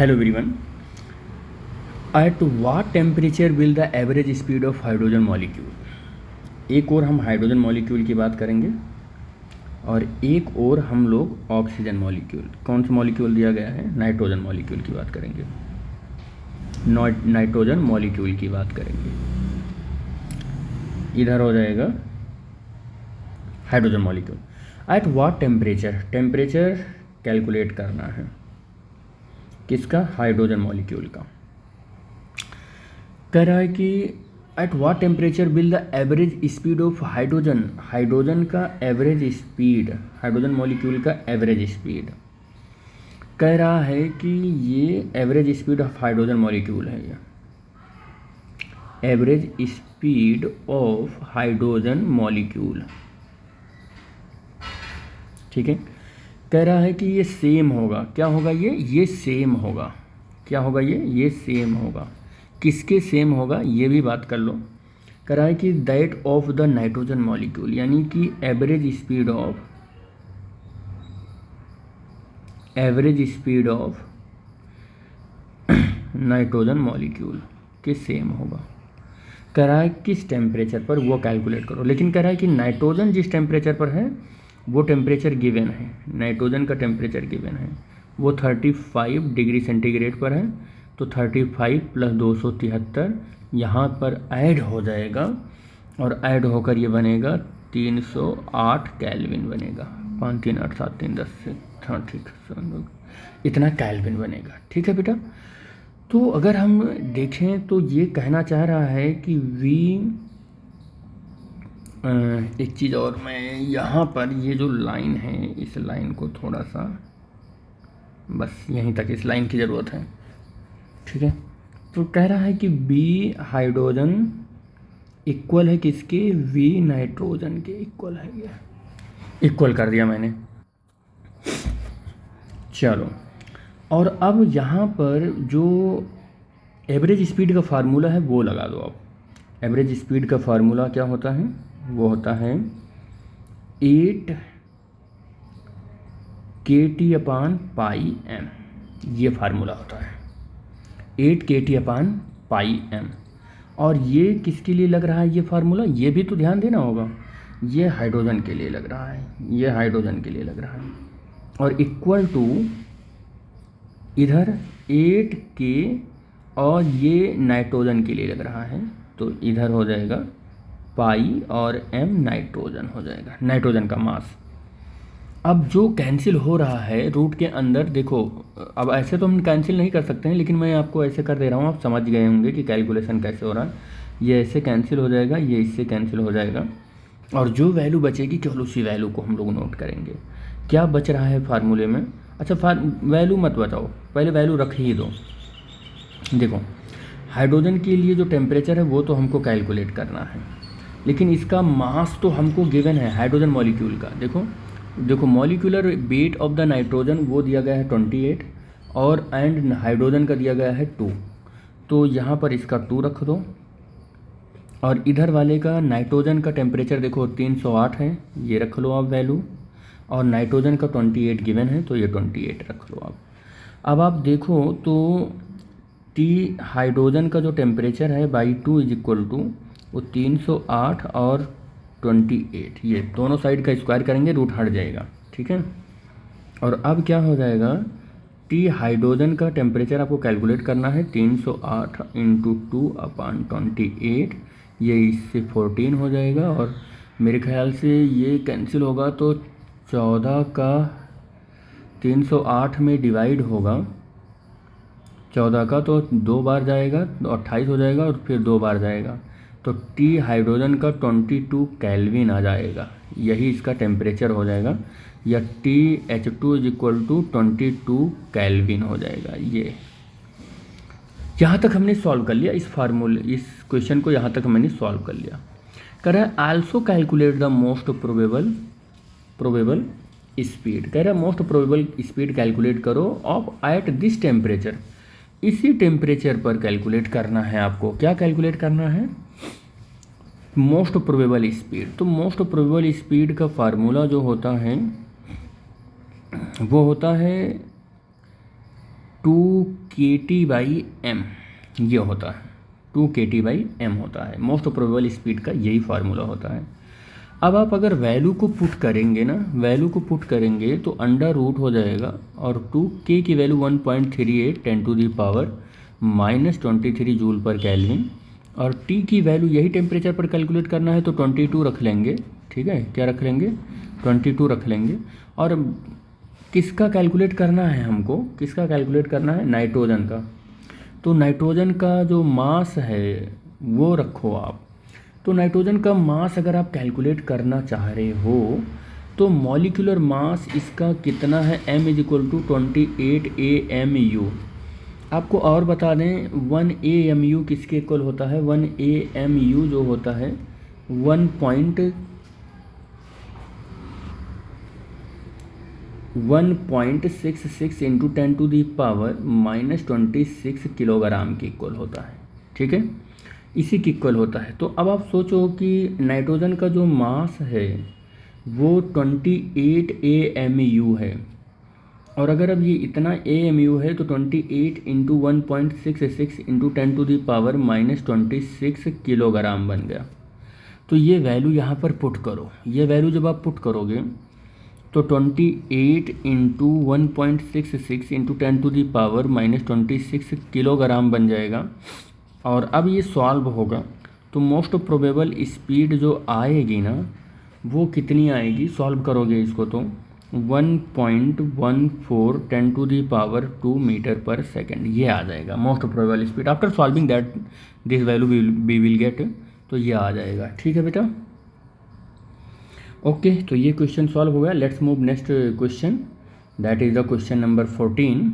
Hello everyone, at what temperature will the average speed of hydrogen molecule. एक और हम hydrogen molecule की बात करेंगे और एक और हम लोग ऑक्सीजन मॉलिक्यूल, कौन सा मॉलिक्यूल दिया गया है, नाइट्रोजन मॉलिक्यूल की बात करेंगे। नाइट्रोजन मॉलिक्यूल की बात करेंगे। इधर हो जाएगा hydrogen molecule. At what temperature, temperature calculate करना है किसका, हाइड्रोजन मॉलिक्यूल का। कह रहा है कि at what temperature will the average speed of hydrogen, hydrogen का एवरेज स्पीड, हाइड्रोजन मॉलिक्यूल का एवरेज स्पीड। कह रहा है कि ये average speed of hydrogen molecule है, ये average speed of hydrogen molecule, ठीक है। कह रहा है कि ये सेम होगा, क्या होगा ये सेम होगा, क्या होगा ये सेम होगा। किसके सेम होगा ये भी बात कर लो। कह रहा है कि that of the nitrogen molecule, यानी कि average speed of nitrogen molecule के सेम होगा। कह रहा है किस टेम्परेचर पर, वो कैलकुलेट करो। लेकिन कह रहा है कि नाइट्रोजन जिस टेम्परेचर पर है वो टेम्परेचर गिवन है, नाइट्रोजन का टेम्परेचर गिवन है, वो 35 डिग्री सेंटीग्रेड पर है। तो 35 + 273 यहाँ पर ऐड हो जाएगा और ऐड होकर ये बनेगा 308 केल्विन बनेगा। 5 3 8 7 3 10 से, हाँ ठीक, इतना केल्विन बनेगा, ठीक है बेटा। तो अगर हम देखें तो ये कहना चाह रहा है कि एक चीज़ और, मैं यहाँ पर ये जो लाइन है इस लाइन को थोड़ा सा, बस यहीं तक इस लाइन की ज़रूरत है, ठीक है। तो कह रहा है कि बी हाइड्रोजन इक्वल है किसके, वी नाइट्रोजन के इक्वल है। ये इक्वल कर दिया मैंने, चलो। और अब यहाँ पर जो एवरेज स्पीड का फार्मूला है वो लगा दो। अब एवरेज स्पीड का फार्मूला क्या होता है, वो होता है 8 kT/m, ये फार्मूला होता है 8 kT/m। और ये किसके लिए लग रहा है ये फार्मूला, ये भी तो ध्यान देना होगा, ये हाइड्रोजन के लिए लग रहा है, ये हाइड्रोजन के लिए लग रहा है। और इक्वल टू इधर 8K और ये नाइट्रोजन के लिए लग रहा है, तो इधर हो जाएगा पाई और m नाइट्रोजन हो जाएगा, नाइट्रोजन का मास। अब जो कैंसिल हो रहा है रूट के अंदर, देखो अब ऐसे तो हम कैंसिल नहीं कर सकते हैं, लेकिन मैं आपको ऐसे कर दे रहा हूँ, आप समझ गए होंगे कि कैलकुलेशन कैसे हो रहा है। ये ऐसे कैंसिल हो जाएगा, ये इससे कैंसिल हो जाएगा, और जो वैल्यू बचेगी केवल उसी वैल्यू को हम लोग नोट करेंगे। क्या बच रहा है फार्मूले में, अच्छा वैल्यू मत बचाओ, पहले वैल्यू रख ही दो। देखो हाइड्रोजन के लिए जो टेम्परेचर है वो तो हमको कैलकुलेट करना है, लेकिन इसका मास तो हमको गिवन है हाइड्रोजन मॉलिक्यूल का। देखो molecular weight of the nitrogen वो दिया गया है 28 और एंड हाइड्रोजन का दिया गया है 2, तो यहाँ पर इसका 2 रख दो। और इधर वाले का नाइट्रोजन का टेम्परेचर देखो 308 है, ये रख लो आप वैल्यू, और नाइट्रोजन का 28 गिवन है तो ये 28 रख लो आप। अब आप देखो तो टी हाइड्रोजन का जो टेम्परेचर है /2 = वो 308 और 28, ये दोनों साइड का स्क्वायर करेंगे, रूट हट जाएगा, ठीक है। और अब क्या हो जाएगा, टी हाइड्रोजन का टेम्परेचर आपको कैलकुलेट करना है 308 × 2/28, ये इससे 14 हो जाएगा। और मेरे ख्याल से ये कैंसिल होगा तो 14 का 308 में डिवाइड होगा, 14 का तो 2 बार जाएगा, 28 हो जाएगा और फिर 2 बार जाएगा, तो टी हाइड्रोजन का 22 केल्विन आ जाएगा, यही इसका टेम्परेचर हो जाएगा, या TH2 = 22 केल्विन हो जाएगा। ये यहाँ तक हमने सॉल्व कर लिया, इस फार्मूले, इस क्वेश्चन को यहाँ तक मैंने सॉल्व कर लिया। कह रहा है also calculate the most probable speed, कह रहा है मोस्ट प्रोबेबल स्पीड कैलकुलेट करो ऑफ एट दिस टेम्परेचर, इसी टेम्परेचर पर कैलकुलेट करना है आपको। क्या कैलकुलेट करना है, मोस्ट प्रोबेबल स्पीड। तो मोस्ट प्रोबेबल स्पीड का फार्मूला जो होता है वो होता है 2K kT/m ये होता है, 2 kT/m होता है। मोस्ट प्रोबेबल स्पीड का यही फार्मूला होता है। अब आप अगर वैल्यू को पुट करेंगे ना, वैल्यू को पुट करेंगे तो अंडर रूट हो जाएगा और 2k की वैल्यू 1.38 10⁻⁻23 जूल पर केल्विन, और t की वैल्यू यही टेम्परेचर पर कैलकुलेट करना है तो 22 रख लेंगे। ठीक है, क्या रख लेंगे? 22 रख लेंगे। और किसका कैलकुलेट करना है हमको? किसका कैलकुलेट करना है? नाइट्रोजन का। तो नाइट्रोजन का जो मास है वो रखो आप। तो नाइट्रोजन का मास अगर आप कैलकुलेट करना चाह रहे हो तो मॉलिक्यूलर मास इसका कितना है? m = 28 AMU। आपको और बता दें 1 AMU किसके इक्वल होता है? 1 AMU जो होता है 1.66 इंटू 10⁻⁻26 किलोग्राम के इक्वल होता है। ठीक है, इसी के इक्वल होता है। तो अब आप सोचो कि नाइट्रोजन का जो मास है वो 28 AMU है, और अगर अब ये इतना AMU है तो 28 इंटू 1.66 इंटू 10⁻⁻26 किलोग्राम बन गया। तो ये वैल्यू यहाँ पर पुट करो। ये वैल्यू जब आप पुट करोगे तो 28 इंटू 1.66 इंटू 10⁻⁻26 किलोग्राम बन जाएगा। और अब ये सॉल्व होगा तो मोस्ट प्रोबेबल स्पीड जो आएगी ना वो कितनी आएगी? सॉल्व करोगे इसको तो 1.14 10⁻² मीटर पर सेकेंड ये आ जाएगा most probable speed. After solving that this value we will get, तो ये आ जाएगा। ठीक है बेटा, ओके। तो ये क्वेश्चन सॉल्व हो गया। Let's move next question, that is the question number 14।